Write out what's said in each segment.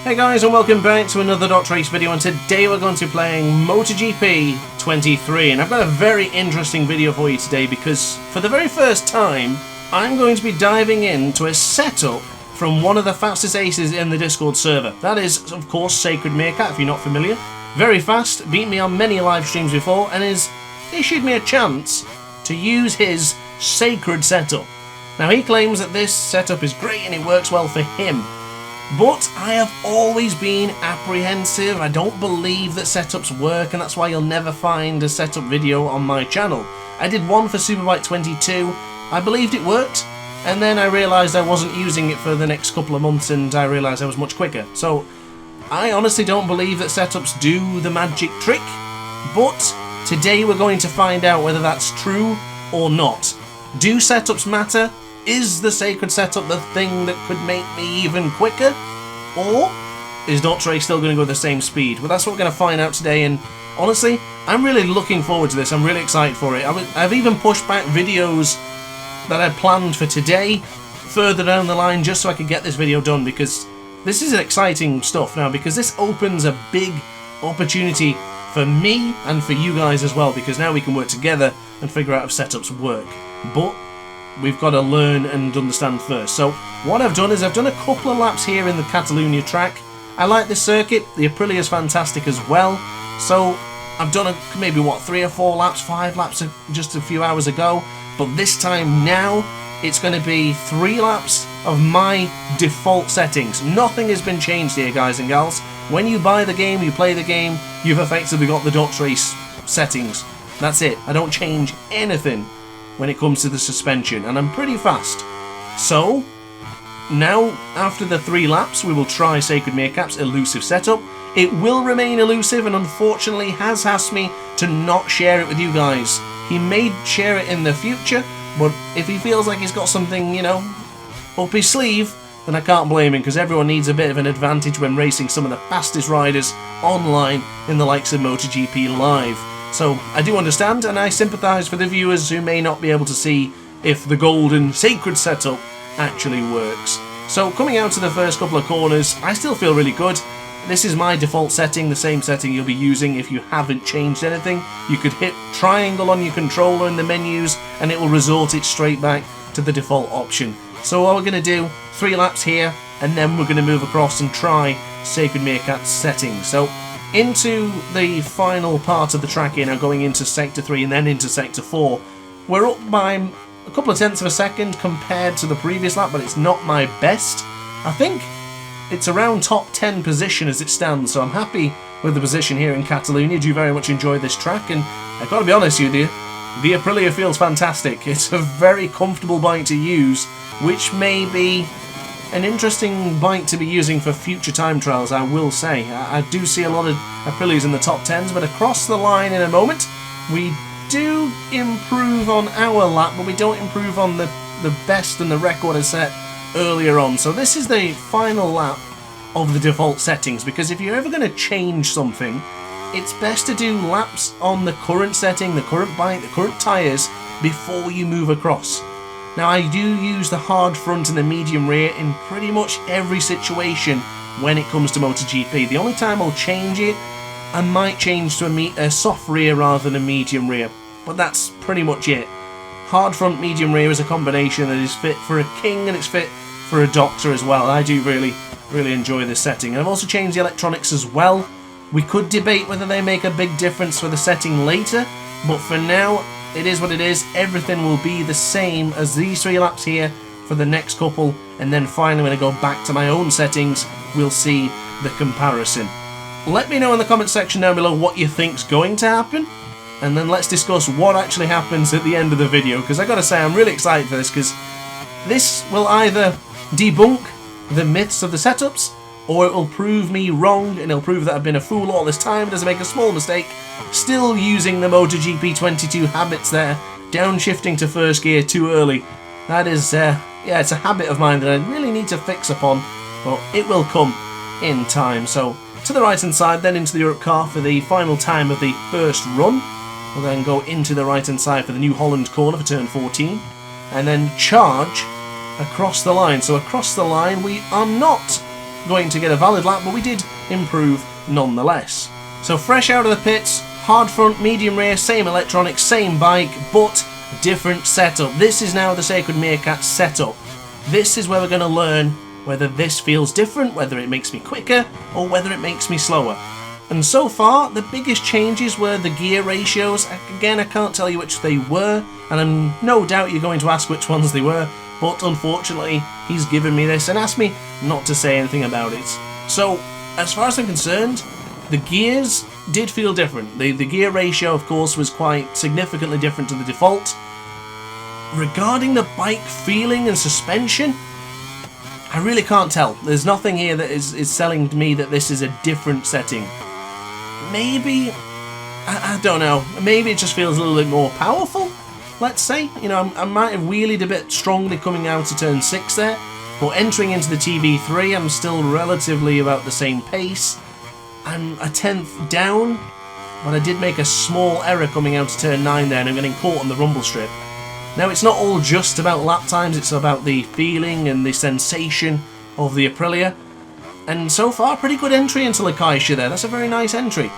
Hey guys, and welcome back to another DrAce video, and today we're going to be playing MotoGP 23, and I've got a very interesting video for you today because for the very first time I'm going to be diving into a setup from one of the fastest aces in the Discord server. That is, of course, SacredMeerkat, if you're not familiar. Very fast, beat me on many live streams before, and has issued me a chance to use his Sacred setup. Now, he claims that this setup is great and it works well for him. But I have always been apprehensive. I don't believe that setups work, and that's why you'll never find a setup video on my channel. I did one for Superbike 22, I believed it worked, and then I realised I wasn't using it for the next couple of months and I realised I was much quicker. So I honestly don't believe that setups do the magic trick, but today we're going to find out whether that's true or not. Do setups matter? Is the Sacred setup the thing that could make me even quicker? Or is DrAce still going to go at the same speed? Well, that's what we're going to find out today, and honestly, I'm really looking forward to this. I'm really excited for it. I've even pushed back videos that I planned for today further down the line just so I could get this video done, because this is exciting stuff now, because this opens a big opportunity for me and for you guys as well, because now we can work together and figure out if setups work. But we've got to learn and understand first. So what I've done is I've done a couple of laps here in the Catalonia track. I like this circuit. The Aprilia is fantastic as well. So I've done maybe what, 3 or 4 laps, 5 laps just a few hours ago. But this time now it's going to be 3 laps of my default settings. Nothing has been changed here, guys and gals. When you buy the game, you play the game, you've effectively got the DrAce settings. That's it. I don't change anything when it comes to the suspension, and I'm pretty fast. So now, after the 3 laps, we will try SacredMeerkat's elusive setup. It will remain elusive, and unfortunately has asked me to not share it with you guys. He may share it in the future, but if he feels like he's got something, you know, up his sleeve, then I can't blame him, because everyone needs a bit of an advantage when racing some of the fastest riders online in the likes of MotoGP Live. So I do understand, and I sympathise for the viewers who may not be able to see if the golden Sacred setup actually works. So coming out to the first couple of corners, I still feel really good. This is my default setting, the same setting you'll be using if you haven't changed anything. You could hit triangle on your controller in the menus and it will resort it straight back to the default option. So what we're going to do, 3 laps here, and then we're going to move across and try SacredMeerkat's settings. So into the final part of the track here now, going into Sector 3 and then into Sector 4. We're up by a couple of tenths of a second compared to the previous lap, but it's not my best. I think it's around top 10 position as it stands, so I'm happy with the position here in Catalonia. Do very much enjoy this track, and I've got to be honest with you, the Aprilia feels fantastic. It's a very comfortable bike to use, which may be an interesting bike to be using for future time trials, I will say. I do see a lot of Aprilias in the top 10s, but across the line in a moment, we do improve on our lap, but we don't improve on the best and the record I set earlier on. So this is the final lap of the default settings, because if you're ever going to change something, it's best to do laps on the current setting, the current bike, the current tyres, before you move across. Now, I do use the hard front and the medium rear in pretty much every situation when it comes to MotoGP. The only time I'll change it, I might change to a soft rear rather than a medium rear, but that's pretty much it. Hard front, medium rear is a combination that is fit for a king and it's fit for a doctor as well. I do really enjoy this setting. And I've also changed the electronics as well. We could debate whether they make a big difference for the setting later, but for now, it is what it is. Everything will be the same as these 3 laps here for the next couple, and then finally when I go back to my own settings, we'll see the comparison. Let me know in the comment section down below what you think's going to happen, and then let's discuss what actually happens at the end of the video, because I gotta say I'm really excited for this, because this will either debunk the myths of the setups, or it will prove me wrong, and it'll prove that I've been a fool all this time, doesn't make a small mistake, still using the MotoGP 22 habits there, downshifting to first gear too early. That is, yeah, it's a habit of mine that I really need to fix upon, but it will come in time. So, to the right hand side, then into the Europe car for the final time of the first run. We'll then go into the right hand side for the New Holland corner for turn 14, and then charge across the line. So across the line, we are not going to get a valid lap, but we did improve nonetheless. So fresh out of the pits, hard front, medium rear, same electronics, same bike, but different setup. This is now the SacredMeerkat setup. This is where we're going to learn whether this feels different, whether it makes me quicker, or whether it makes me slower. And so far, the biggest changes were the gear ratios. Again, I can't tell you which they were, and I'm no doubt you're going to ask which ones they were, but unfortunately, he's given me this and asked me not to say anything about it. So, as far as I'm concerned, the gears did feel different. The gear ratio, of course, was quite significantly different to the default. Regarding the bike feeling and suspension, I really can't tell. There's nothing here that is selling to me that this is a different setting. Maybe, I don't know, maybe it just feels a little bit more powerful, let's say. You know, I might have wheelied a bit strongly coming out of turn 6 there, but entering into the TB3 I'm still relatively about the same pace. I'm a tenth down, but I did make a small error coming out of turn 9 there, and I'm getting caught on the rumble strip. Now, it's not all just about lap times, it's about the feeling and the sensation of the Aprilia. And so far, pretty good entry into Lacaisha there. That's a very nice entry.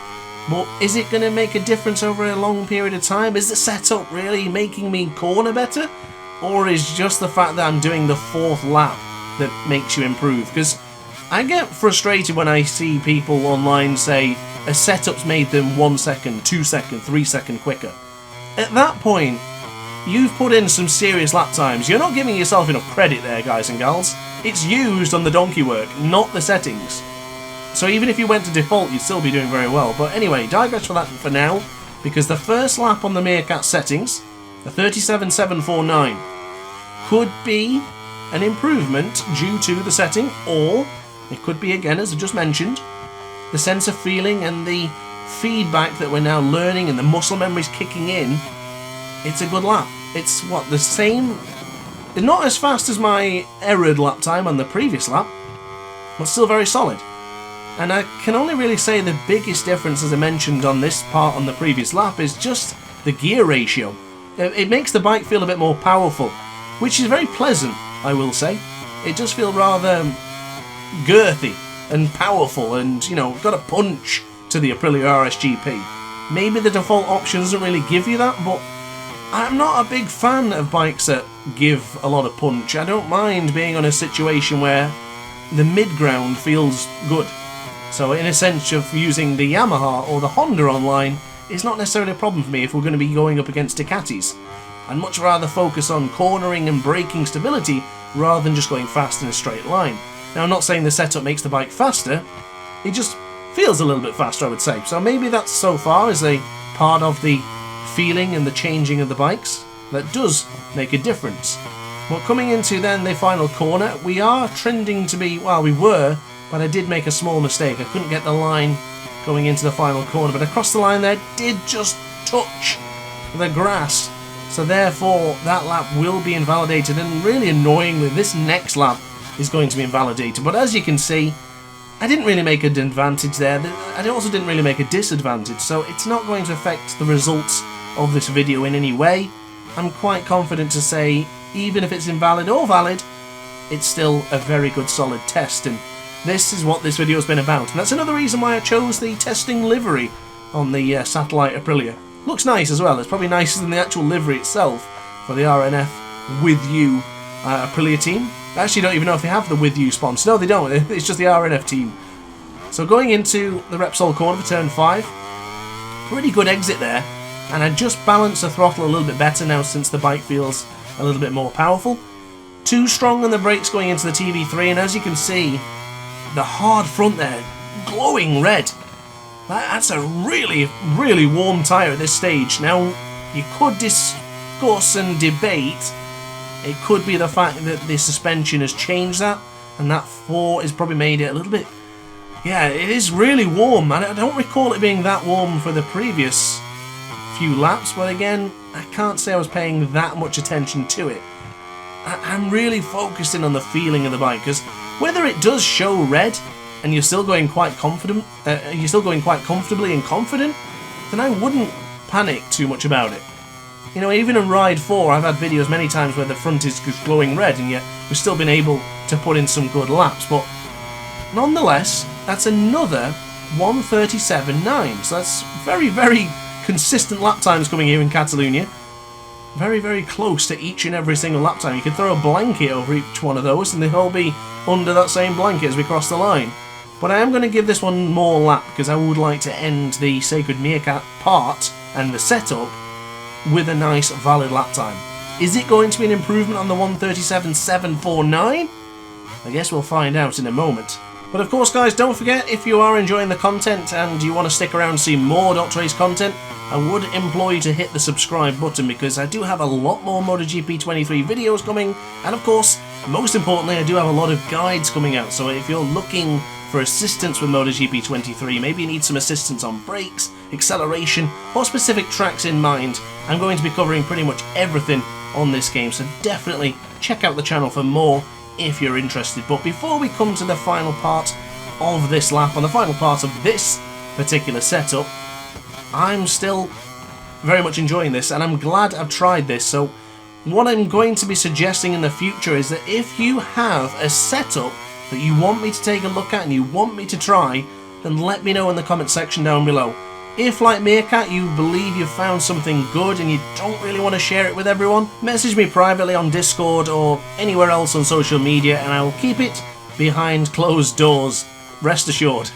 But is it going to make a difference over a long period of time? Is the setup really making me corner better? Or is just the fact that I'm doing the 4th lap that makes you improve? Because I get frustrated when I see people online say a setup's made them 1 second, 2 second, 3 second quicker. At that point, you've put in some serious lap times. You're not giving yourself enough credit there, guys and gals. It's used on the donkey work, not the settings. So even if you went to default, you'd still be doing very well. But anyway, digress for that for now, because the first lap on the Meerkat settings, the 37.749, could be an improvement due to the setting, or it could be, again, as I just mentioned, the sense of feeling and the feedback that we're now learning and the muscle memory's kicking in. It's a good lap. It's, what, the same? Not as fast as my errored lap time on the previous lap, but still very solid. And I can only really say the biggest difference, as I mentioned on this part on the previous lap, is just the gear ratio. It makes the bike feel a bit more powerful, which is very pleasant, I will say. It does feel rather girthy and powerful and, you know, got a punch to the Aprilia RSGP. Maybe the default option doesn't really give you that, but I'm not a big fan of bikes that give a lot of punch. I don't mind being on a situation where the mid-ground feels good. So in a sense of using the Yamaha or the Honda online is not necessarily a problem for me if we're going to be going up against Ducatis. I'd much rather focus on cornering and braking stability rather than just going fast in a straight line. Now, I'm not saying the setup makes the bike faster, it just feels a little bit faster, I would say. So maybe that's so far as a part of the feeling and the changing of the bikes that does make a difference. But coming into then the final corner, we are trending to be, well, we were, but I did make a small mistake. I couldn't get the line going into the final corner, but across the line there did just touch the grass. So therefore that lap will be invalidated, and really annoyingly this next lap is going to be invalidated. But as you can see, I didn't really make an advantage there. I also didn't really make a disadvantage, so it's not going to affect the results of this video in any way. I'm quite confident to say, even if it's invalid or valid, it's still a very good solid test, and this is what this video has been about. And that's another reason why I chose the testing livery on the satellite Aprilia. Looks nice as well. It's probably nicer than the actual livery itself for the RNF With You Aprilia team. I actually don't even know if they have the With You sponsor. No, they don't. It's just the RNF team. So going into the Repsol corner for turn 5, pretty good exit there. And I just balanced the throttle a little bit better now since the bike feels a little bit more powerful. Too strong on the brakes going into the TB3, and as you can see, the hard front there, glowing red. That's a really, really warm tyre at this stage. Now, you could discuss and debate. It could be the fact that the suspension has changed that, and that 4 has probably made it a little bit... Yeah, it is really warm. I don't recall it being that warm for the previous few laps, but again, I can't say I was paying that much attention to it. I'm really focusing on the feeling of the bike, because whether it does show red and you're still going quite confident, you're still going quite comfortably and confident, then I wouldn't panic too much about it. You know, even in Ride 4, I've had videos many times where the front is just glowing red, and yet we've still been able to put in some good laps. But nonetheless, that's another 1:37.9. So that's very, very consistent lap times coming here in Catalonia. Very, very close to each and every single lap time. You could throw a blanket over each one of those and they'll all be under that same blanket as we cross the line. But I am going to give this one more lap because I would like to end the SacredMeerkat part and the setup with a nice valid lap time. Is it going to be an improvement on the 1:37.749? I guess we'll find out in a moment. But of course guys, don't forget, if you are enjoying the content and you want to stick around and see more DrAce content, I would implore you to hit the subscribe button because I do have a lot more MotoGP 23 videos coming, and of course, most importantly, I do have a lot of guides coming out, so if you're looking for assistance with MotoGP 23, maybe you need some assistance on brakes, acceleration, or specific tracks in mind, I'm going to be covering pretty much everything on this game, so definitely check out the channel for more if you're interested. But before we come to the final part of this lap, on the final part of this particular setup, I'm still very much enjoying this and I'm glad I've tried this. So what I'm going to be suggesting in the future is that if you have a setup that you want me to take a look at and you want me to try, then let me know in the comment section down below. If, like Meerkat, you believe you've found something good and you don't really want to share it with everyone, message me privately on Discord or anywhere else on social media and I'll keep it behind closed doors, rest assured.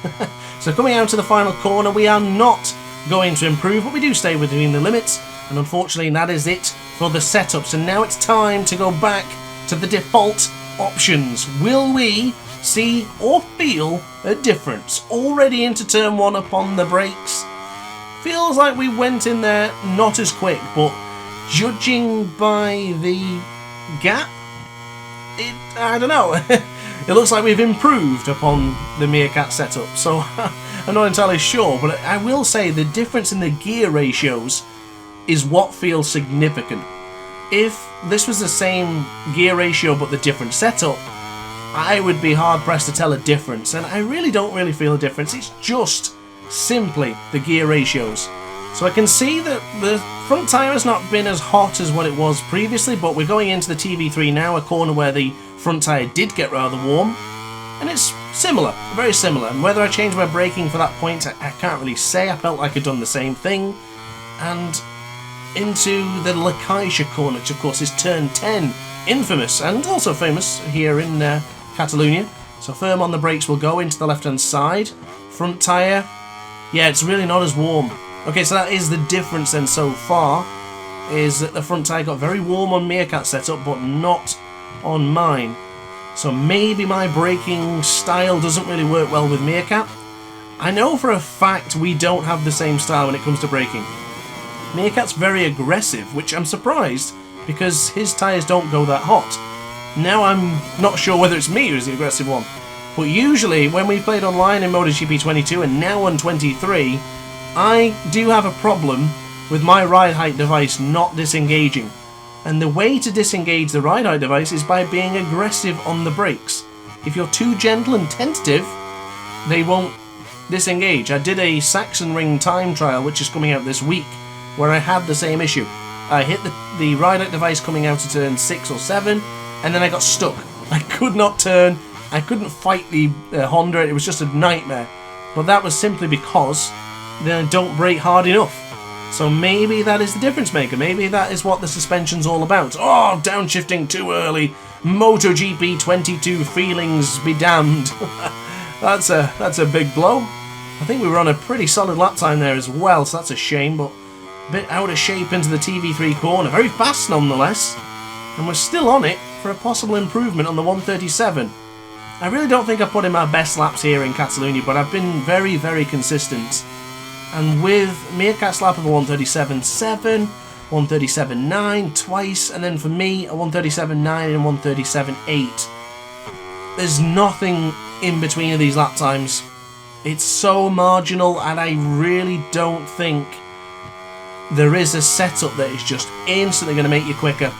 So coming out to the final corner, we are not going to improve, but we do stay within the limits, and unfortunately that is it for the setup. So now it's time to go back to the default options. Will we see or feel a difference? Already into turn 1 upon the brakes. Feels like we went in there not as quick, but judging by the gap, I don't know. It looks like we've improved upon the Meerkat setup, so I'm not entirely sure, but I will say the difference in the gear ratios is what feels significant. If this was the same gear ratio but the different setup, I would be hard pressed to tell a difference, and I really don't feel a difference. It's just simply the gear ratios. So I can see that the front tyre has not been as hot as what it was previously, but we're going into the TV3 now, a corner where the front tyre did get rather warm, and it's similar, very similar. And whether I changed my braking for that point, I can't really say. I felt like I'd done the same thing. And into the Lakaisha corner, which of course is turn 10, infamous and also famous here in Catalonia. So firm on the brakes will go into the left hand side. Front tyre, yeah, it's really not as warm. Okay, so that is the difference then so far, is that the front tyre got very warm on Meerkat setup, but not on mine. So maybe my braking style doesn't really work well with Meerkat. I know for a fact we don't have the same style when it comes to braking. Meerkat's very aggressive, which I'm surprised, because his tyres don't go that hot. Now I'm not sure whether it's me who's the aggressive one, but usually when we played online in MotoGP 22 and now on 23, I do have a problem with my ride height device not disengaging. And the way to disengage the ride height device is by being aggressive on the brakes. If you're too gentle and tentative, they won't disengage. I did a Saxon Ring time trial, which is coming out this week, where I had the same issue. I hit the ride height device coming out of turn 6 or 7, and then I got stuck. I could not turn, I couldn't fight the Honda, it was just a nightmare. But that was simply because they don't brake hard enough. So maybe that is the difference maker. Maybe that is what the suspension's all about. Oh, downshifting too early. MotoGP 22 feelings be damned. That's a big blow. I think we were on a pretty solid lap time there as well, so that's a shame, but a bit out of shape into the TV3 corner. Very fast nonetheless. And we're still on it for a possible improvement on the 1:37. I really don't think I put in my best laps here in Catalonia, but I've been very, very consistent. And with Meerkat's lap of a 1:37.7, 1:37.9 twice, and then for me a 1:37.9 and 1:37.8. There's nothing in between of these lap times. It's so marginal, and I really don't think there is a setup that is just instantly going to make you quicker.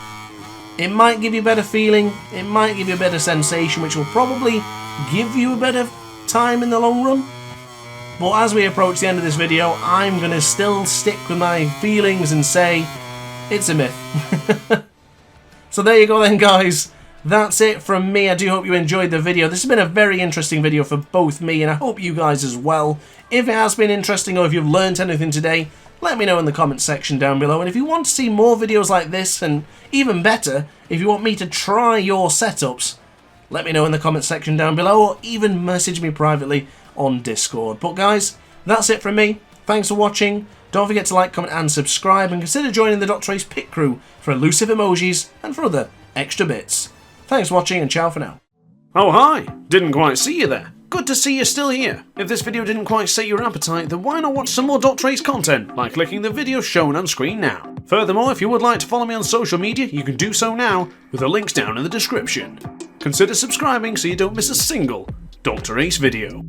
It might give you a better feeling, it might give you a better sensation, which will probably give you a better time in the long run. But as we approach the end of this video, I'm going to still stick with my feelings and say it's a myth. So there you go then, guys. that's it from me. I do hope you enjoyed the video. This has been a very interesting video for both me, and I hope you guys as well. If it has been interesting, or if you've learned anything today, let me know in the comments section down below. And if you want to see more videos like this, and even better, if you want me to try your setups, let me know in the comments section down below, or even message me privately on Discord. But guys, that's it from me. Thanks for watching. Don't forget to like, comment and subscribe, and consider joining the DrAce pit crew for elusive emojis and for other extra bits. Thanks for watching, and ciao for now. Oh hi! Didn't quite see you there. Good to see you're still here. If this video didn't quite set your appetite, then why not watch some more DrAce content by clicking the video shown on screen now. Furthermore, if you would like to follow me on social media, you can do so now with the links down in the description. Consider subscribing so you don't miss a single DrAce video.